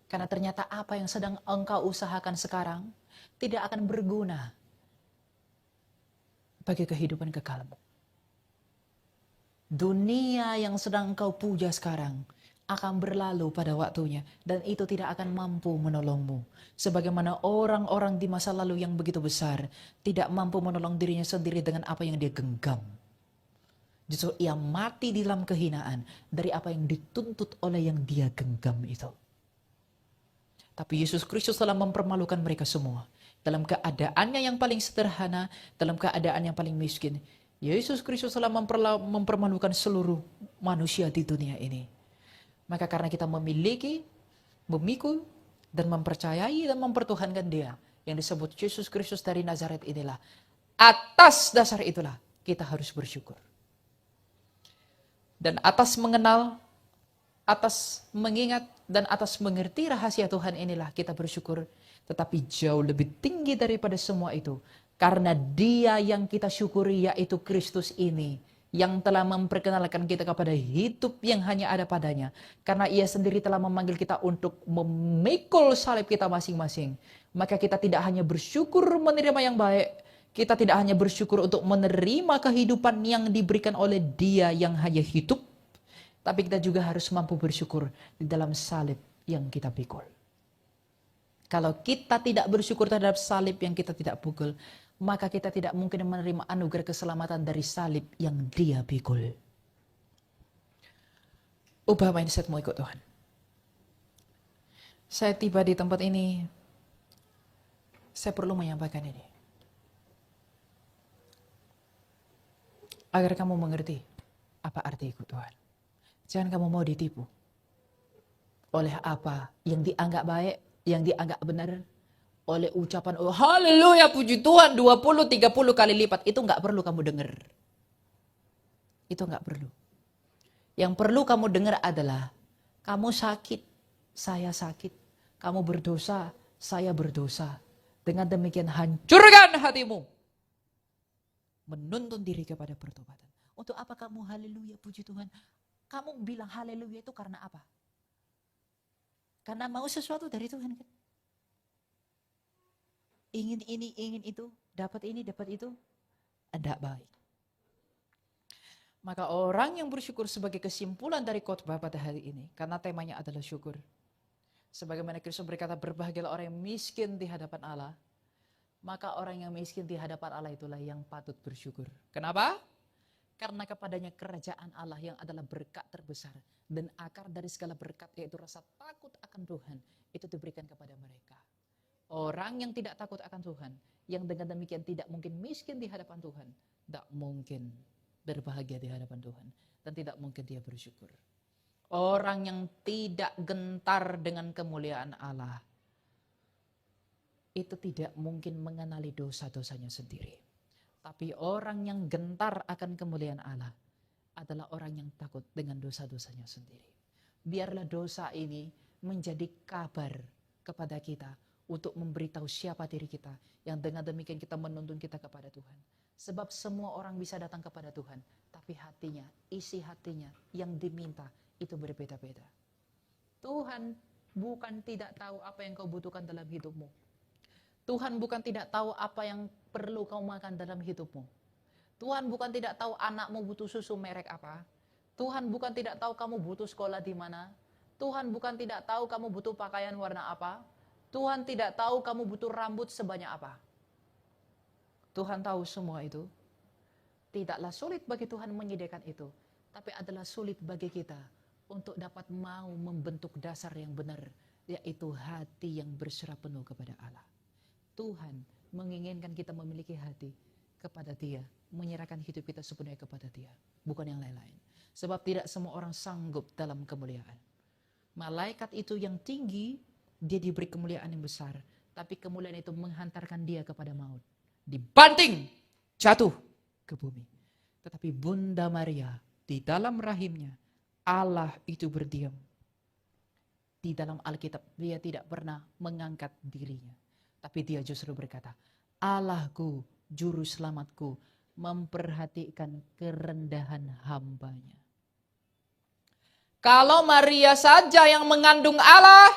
Karena ternyata apa yang sedang engkau usahakan sekarang tidak akan berguna bagi kehidupan kekalmu. Dunia yang sedang engkau puja sekarang akan berlalu pada waktunya dan itu tidak akan mampu menolongmu. Sebagaimana orang-orang di masa lalu yang begitu besar tidak mampu menolong dirinya sendiri dengan apa yang dia genggam. Justru ia mati di dalam kehinaan dari apa yang dituntut oleh yang dia genggam itu. Tapi Yesus Kristus telah mempermalukan mereka semua. Dalam keadaannya yang paling sederhana, dalam keadaan yang paling miskin. Yesus Kristus telah mempermalukan seluruh manusia di dunia ini. Maka karena kita memiliki, memikul, dan mempercayai dan mempertuhankan dia. Yang disebut Yesus Kristus dari Nazaret inilah. Atas dasar itulah kita harus bersyukur. Dan atas mengenal, atas mengingat, dan atas mengerti rahasia Tuhan inilah kita bersyukur. Tetapi jauh lebih tinggi daripada semua itu. Karena dia yang kita syukuri yaitu Kristus ini. Yang telah memperkenalkan kita kepada hidup yang hanya ada padanya. Karena ia sendiri telah memanggil kita untuk memikul salib kita masing-masing. Maka kita tidak hanya bersyukur menerima yang baik. Kita tidak hanya bersyukur untuk menerima kehidupan yang diberikan oleh dia yang hanya hidup. Tapi kita juga harus mampu bersyukur di dalam salib yang kita pikul. Kalau kita tidak bersyukur terhadap salib yang kita tidak pikul, maka kita tidak mungkin menerima anugerah keselamatan dari salib yang dia pikul. Ubah mindsetmu ikut Tuhan. Saya tiba di tempat ini, saya perlu menyampaikan ini. Agar kamu mengerti apa arti ikut Tuhan. Jangan kamu mau ditipu oleh apa yang dianggap baik, yang dianggap benar, oleh ucapan, oh haleluya puji Tuhan 20-30 kali lipat. Itu nggak perlu kamu dengar. Itu nggak perlu. Yang perlu kamu dengar adalah, kamu sakit, saya sakit. Kamu berdosa, saya berdosa. Dengan demikian hancurkan hatimu. Menuntun diri kepada pertobatan. Untuk apa kamu haleluya puji Tuhan? Kamu bilang haleluya itu karena apa? Karena mau sesuatu dari Tuhan kan? Ingin ini, ingin itu, dapat ini, dapat itu. Tidak baik. Maka orang yang bersyukur sebagai kesimpulan dari khotbah pada hari ini, karena temanya adalah syukur. Sebagaimana Kristus berkata, berbahagialah orang yang miskin di hadapan Allah. Maka orang yang miskin di hadapan Allah itulah yang patut bersyukur. Kenapa? Karena kepadanya kerajaan Allah yang adalah berkat terbesar. Dan akar dari segala berkat yaitu rasa takut akan Tuhan. Itu diberikan kepada mereka. Orang yang tidak takut akan Tuhan, yang dengan demikian tidak mungkin miskin di hadapan Tuhan, tidak mungkin berbahagia di hadapan Tuhan, dan tidak mungkin dia bersyukur. Orang yang tidak gentar dengan kemuliaan Allah, itu tidak mungkin mengenali dosa-dosanya sendiri. Tapi orang yang gentar akan kemuliaan Allah adalah orang yang takut dengan dosa-dosanya sendiri. Biarlah dosa ini menjadi kabar kepada kita untuk memberitahu siapa diri kita, yang dengan demikian kita menuntun kita kepada Tuhan. Sebab semua orang bisa datang kepada Tuhan, tapi hatinya, isi hatinya yang diminta itu berbeda-beda. Tuhan bukan tidak tahu apa yang kau butuhkan dalam hidupmu. Tuhan bukan tidak tahu apa yang perlu kau makan dalam hidupmu. Tuhan bukan tidak tahu anakmu butuh susu merek apa. Tuhan bukan tidak tahu kamu butuh sekolah di mana. Tuhan bukan tidak tahu kamu butuh pakaian warna apa. Tuhan tidak tahu kamu butuh rambut sebanyak apa. Tuhan tahu semua itu. Tidaklah sulit bagi Tuhan menyediakan itu, tapi adalah sulit bagi kita untuk dapat mau membentuk dasar yang benar, yaitu hati yang berserah penuh kepada Allah. Tuhan menginginkan kita memiliki hati kepada Dia, menyerahkan hidup kita sepenuhnya kepada Dia, bukan yang lain-lain. Sebab tidak semua orang sanggup dalam kemuliaan. Malaikat itu yang tinggi, dia diberi kemuliaan yang besar, tapi kemuliaan itu menghantarkan dia kepada maut. Dibanting, jatuh ke bumi. Tetapi Bunda Maria, di dalam rahimnya, Allah itu berdiam. Di dalam Alkitab, dia tidak pernah mengangkat dirinya. Tapi dia justru berkata, Allahku, juru selamatku, memperhatikan kerendahan hambanya. Kalau Maria saja yang mengandung Allah,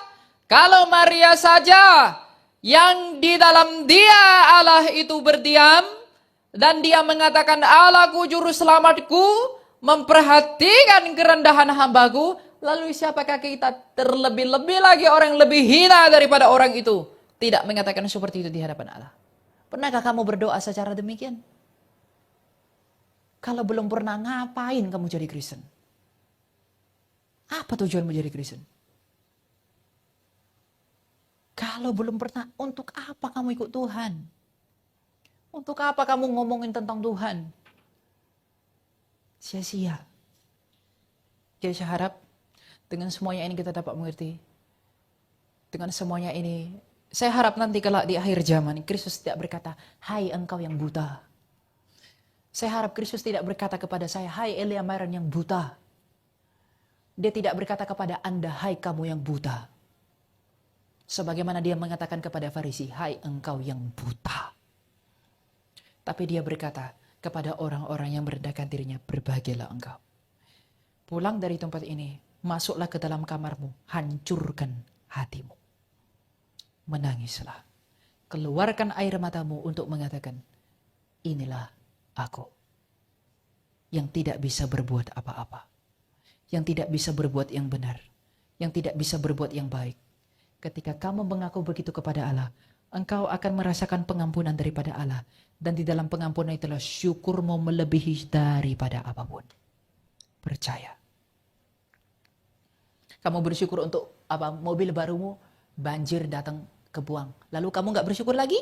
kalau Maria saja yang di dalam dia Allah itu berdiam, dan dia mengatakan Allahku juru selamatku, memperhatikan kerendahan hambaku, lalu siapakah kita, terlebih-lebih lagi orang yang lebih hina daripada orang itu, tidak mengatakan seperti itu di hadapan Allah. Pernahkah kamu berdoa secara demikian? Kalau belum pernah, ngapain kamu jadi Kristen? Apa tujuanmu jadi Kristen? Kalau belum pernah, untuk apa kamu ikut Tuhan? Untuk apa kamu ngomongin tentang Tuhan? Sia-sia. Jadi saya harap dengan semuanya ini kita dapat mengerti. Dengan semuanya ini, saya harap nanti kalau di akhir zaman, Kristus tidak berkata, hai engkau yang buta. Saya harap Kristus tidak berkata kepada saya, hai Elia Myron yang buta. Dia tidak berkata kepada Anda, hai kamu yang buta. Sebagaimana dia mengatakan kepada Farisi, hai engkau yang buta. Tapi dia berkata kepada orang-orang yang merendahkan dirinya, berbahagialah engkau. Pulang dari tempat ini, masuklah ke dalam kamarmu, hancurkan hatimu. Menangislah. Keluarkan air matamu untuk mengatakan, inilah aku. Yang tidak bisa berbuat apa-apa. Yang tidak bisa berbuat yang benar. Yang tidak bisa berbuat yang baik. Ketika kamu mengaku begitu kepada Allah, engkau akan merasakan pengampunan daripada Allah. Dan di dalam pengampunan itulah syukurmu melebihi daripada apapun. Percaya. Kamu bersyukur untuk apa? Mobil barumu, banjir datang kebuang. Lalu kamu gak bersyukur lagi?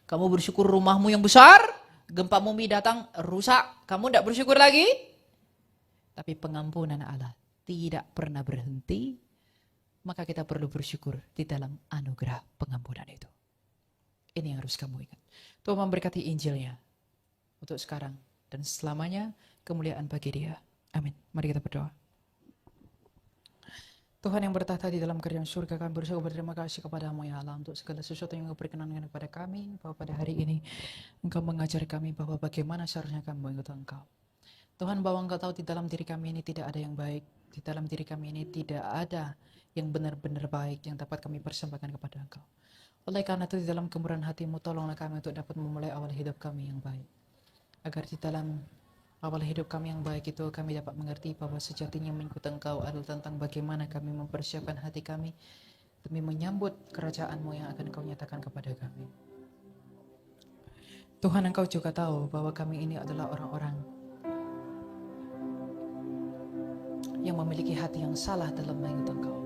Kamu bersyukur rumahmu yang besar, gempa bumi datang, rusak. Kamu gak bersyukur lagi? Tapi pengampunan Allah tidak pernah berhenti. Maka kita perlu bersyukur di dalam anugerah pengampunan itu. Ini yang harus kamu ingat. Tuhan memberkati Injilnya untuk sekarang dan selamanya, kemuliaan bagi Dia. Amin. Mari kita berdoa. Tuhan yang bertahta di dalam kerajaan surga, kami bersyukur berterima kasih kepada-Mu ya Allah untuk segala sesuatu yang Engkau perkenankan kepada kami, bahwa pada hari ini Engkau mengajar kami bahwa bagaimana seharusnya kami mengikut Engkau. Tuhan, bahwa Engkau tahu di dalam diri kami ini tidak ada yang baik, di dalam diri kami ini tidak ada yang benar-benar baik yang dapat kami persembahkan kepada Engkau. Oleh karena itu di dalam kemurahan hati-Mu, tolonglah kami untuk dapat memulai awal hidup kami yang baik. Agar di dalam awal hidup kami yang baik itu kami dapat mengerti bahwa sejatinya mengikut Engkau adalah tentang bagaimana kami mempersiapkan hati kami demi menyambut kerajaan-Mu yang akan Kau nyatakan kepada kami. Tuhan, Engkau juga tahu bahwa kami ini adalah orang-orang yang memiliki hati yang salah dalam mengikut Engkau.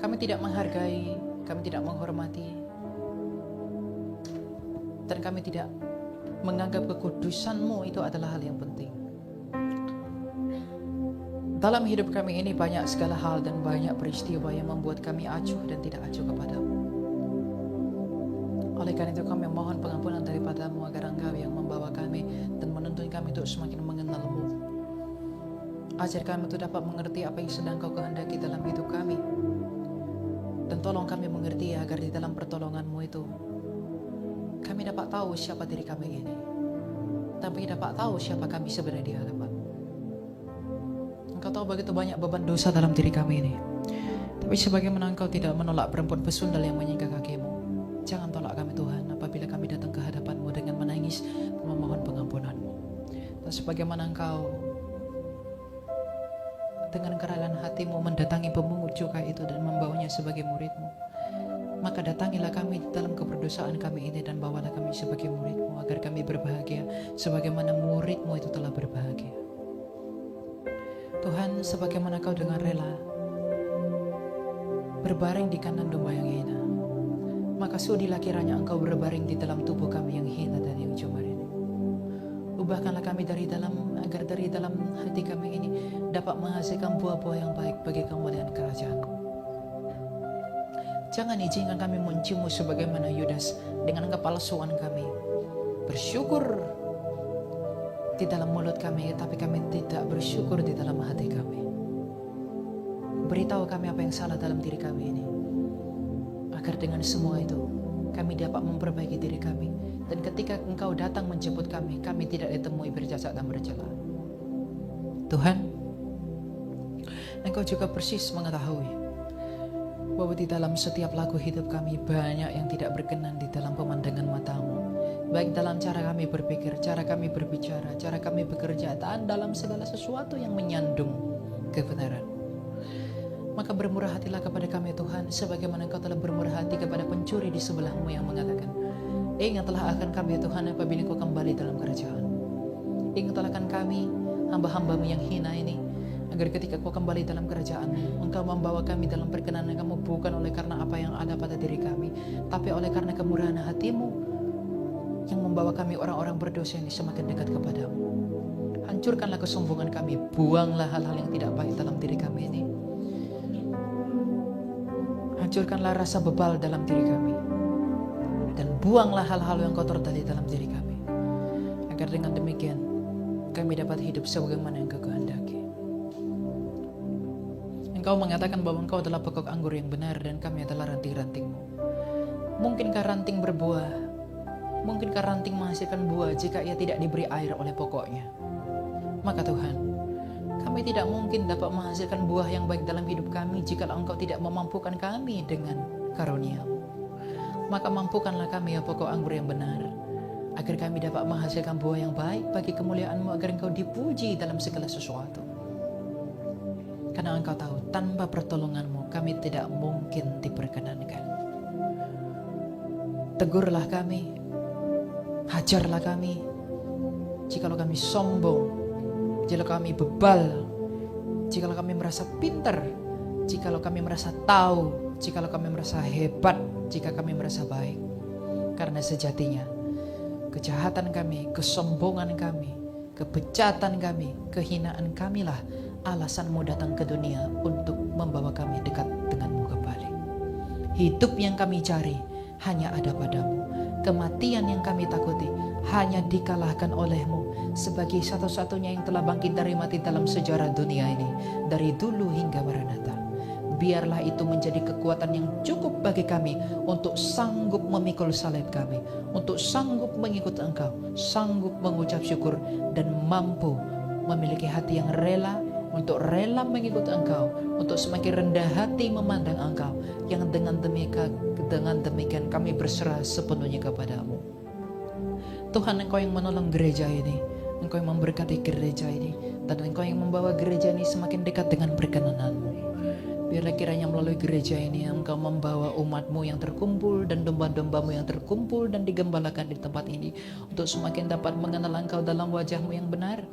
Kami tidak menghargai, kami tidak menghormati, dan kami tidak menganggap kekudusan-Mu itu adalah hal yang penting. Dalam hidup kami ini banyak segala hal dan banyak peristiwa yang membuat kami acuh dan tidak acuh kepadamu. Oleh karena itu kami mohon pengampunan daripadamu agar Engkau yang membawa kami dan menuntun kami untuk semakin mengenal-Mu. Ajar kami untuk dapat mengerti apa yang sedang Kau kehendaki dalam hidup kami. Dan tolong kami mengerti agar di dalam pertolongan-Mu itu kami dapat tahu siapa diri kami ini. Tapi dapat tahu siapa kami sebenarnya di hadapan. Engkau tahu begitu banyak beban dosa dalam diri kami ini. Tapi sebagaimana Engkau tidak menolak perempuan pesundal yang menyingkap kakimu, jangan tolak kami Tuhan apabila kami datang ke hadapan-Mu dengan menangis dan memohon pengampunan-Mu. Dan sebagaimana Engkau dengan kerelaan hati-Mu mendatangi pemungut cukai itu dan membawanya sebagai murid-Mu, maka datangilah kami dalam keberdosaan kami ini dan bawalah kami sebagai murid-Mu agar kami berbahagia sebagaimana murid-Mu itu telah berbahagia. Tuhan, sebagaimana Kau dengan rela berbaring di kanan domba yang hina, maka sudilah kiranya Engkau berbaring di dalam tubuh kami yang hina dan yang cemar ini. Ubahkanlah kami dari dalam, agar dari dalam hati kami ini dapat menghasilkan buah-buah yang baik bagi kemuliaan kerajaan-Mu. Jangan izinkan kami mencium sebagaimana Yudas dengan kepalsuan kami. Bersyukur di dalam mulut kami, tapi kami tidak bersyukur di dalam hati kami. Beritahu kami apa yang salah dalam diri kami ini, agar dengan semua itu kami dapat memperbaiki diri kami. Dan ketika Engkau datang menjemput kami, kami tidak ditemui bercacat dan bercela. Tuhan, Engkau juga persis mengetahui bahwa di dalam setiap lagu hidup kami banyak yang tidak berkenan di dalam pemandangan mata-Mu. Baik dalam cara kami berpikir, cara kami berbicara, cara kami bekerja, dan dalam segala sesuatu yang menyandung kebenaran. Maka bermurah hatilah kepada kami Tuhan, sebagaimana Engkau telah bermurah hati kepada pencuri di sebelahmu yang mengatakan, ingatlah akan kami Tuhan apabila Kau kembali dalam kerajaan. Ingatlah akan kami, hamba-hamba-Mu yang hina ini, agar ketika Kau kembali dalam kerajaan-Mu, Engkau membawa kami dalam perkenanan Kamu, bukan oleh karena apa yang ada pada diri kami, tapi oleh karena kemurahan hati-Mu yang membawa kami orang-orang berdosa ini semakin dekat kepadamu. Hancurkanlah kesombongan kami, buanglah hal-hal yang tidak baik dalam diri kami ini. Hancurkanlah rasa bebal dalam diri kami, dan buanglah hal-hal yang kotor dari dalam diri kami, agar dengan demikian kami dapat hidup sebagaimana yang Kau kehendaki. Engkau mengatakan bahwa Engkau adalah pokok anggur yang benar dan kami adalah ranting-ranting-Mu. Mungkinkah ranting berbuah? Mungkinkah ranting menghasilkan buah jika ia tidak diberi air oleh pokoknya? Maka Tuhan, kami tidak mungkin dapat menghasilkan buah yang baik dalam hidup kami jika Engkau tidak memampukan kami dengan karunia-Mu. Maka mampukanlah kami ya pokok anggur yang benar, agar kami dapat menghasilkan buah yang baik bagi kemuliaan-Mu, agar Engkau dipuji dalam segala sesuatu. Karena Engkau tahu, tanpa pertolongan-Mu kami tidak mungkin diperkenankan. Tegurlah kami, hajarlah kami, jikalau kami sombong, jikalau kami bebal, jikalau kami merasa pintar, jikalau kami merasa tahu, jikalau kami merasa hebat, jika kami merasa baik. Karena sejatinya kejahatan kami, kesombongan kami, kebecatan kami, kehinaan kamilah alasan-Mu datang ke dunia untuk membawa kami dekat dengan-Mu kembali. Hidup yang kami cari hanya ada pada-Mu. Kematian yang kami takuti hanya dikalahkan oleh-Mu sebagai satu-satunya yang telah bangkit dari mati dalam sejarah dunia ini dari dulu hingga Maranatha. Biarlah itu menjadi kekuatan yang cukup bagi kami untuk sanggup memikul salib kami, untuk sanggup mengikut Engkau, sanggup mengucap syukur, dan mampu memiliki hati yang rela untuk rela mengikut Engkau, untuk semakin rendah hati memandang Engkau, yang dengan demikian kami berserah sepenuhnya kepadamu. Tuhan, Engkau yang menolong gereja ini, Engkau yang memberkati gereja ini, dan Engkau yang membawa gereja ini semakin dekat dengan perkenanan-Mu. Biarlah kiranya melalui gereja ini Engkau membawa umat-Mu yang terkumpul dan domba-domba-Mu yang terkumpul dan digembalakan di tempat ini, untuk semakin dapat mengenal Engkau dalam wajah-Mu yang benar,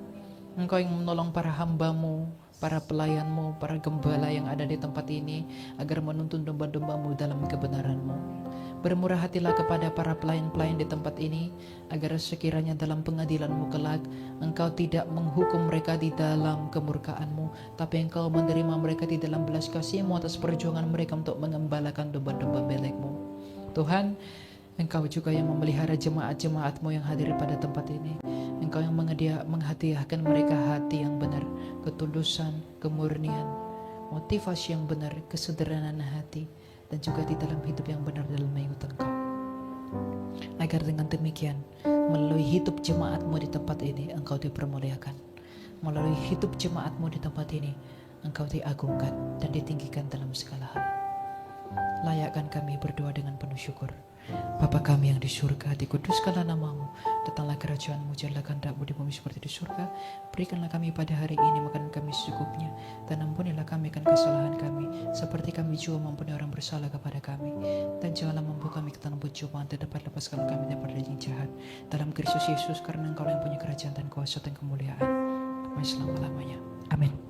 Engkau yang menolong para hambamu, para pelayanmu, para gembala yang ada di tempat ini, agar menuntun domba-dombamu dalam kebenaranmu. Bermurah hatilah kepada para pelayan-pelayan di tempat ini, agar sekiranya dalam pengadilanmu kelak, engkau tidak menghukum mereka di dalam kemurkaanmu, tapi engkau menerima mereka di dalam belas kasihmu atas perjuangan mereka untuk mengembalakan domba-domba milikmu. Tuhan, engkau juga yang memelihara jemaat-jemaatmu yang hadir pada tempat ini. Engkau yang menghadiahkan mereka hati yang benar, ketulusan, kemurnian, motivasi yang benar, kesederhanaan hati, dan juga di dalam hidup yang benar dalam mengikut Engkau. Agar dengan demikian, melalui hidup jemaatmu di tempat ini, Engkau dipermuliakan. Melalui hidup jemaatmu di tempat ini, Engkau diagungkan dan ditinggikan dalam segala hal. Layakkan kami berdoa dengan penuh syukur. Bapa kami yang di surga, dikuduskanlah namamu, datanglah kerajaanmu, jadilah kehendakmu di bumi seperti di surga. Berikanlah kami pada hari ini makanan kami secukupnya, dan ampunilah kami akan kesalahan kami, seperti kami juga mengampuni orang bersalah kepada kami. Dan janganlah membawa kami ke dalam pencobaan, tetapi lepaskan kami daripada yang jahat. Dalam Kristus Yesus, karena Engkau yang punya kerajaan dan kuasa dan kemuliaan, selama-lamanya. Amin.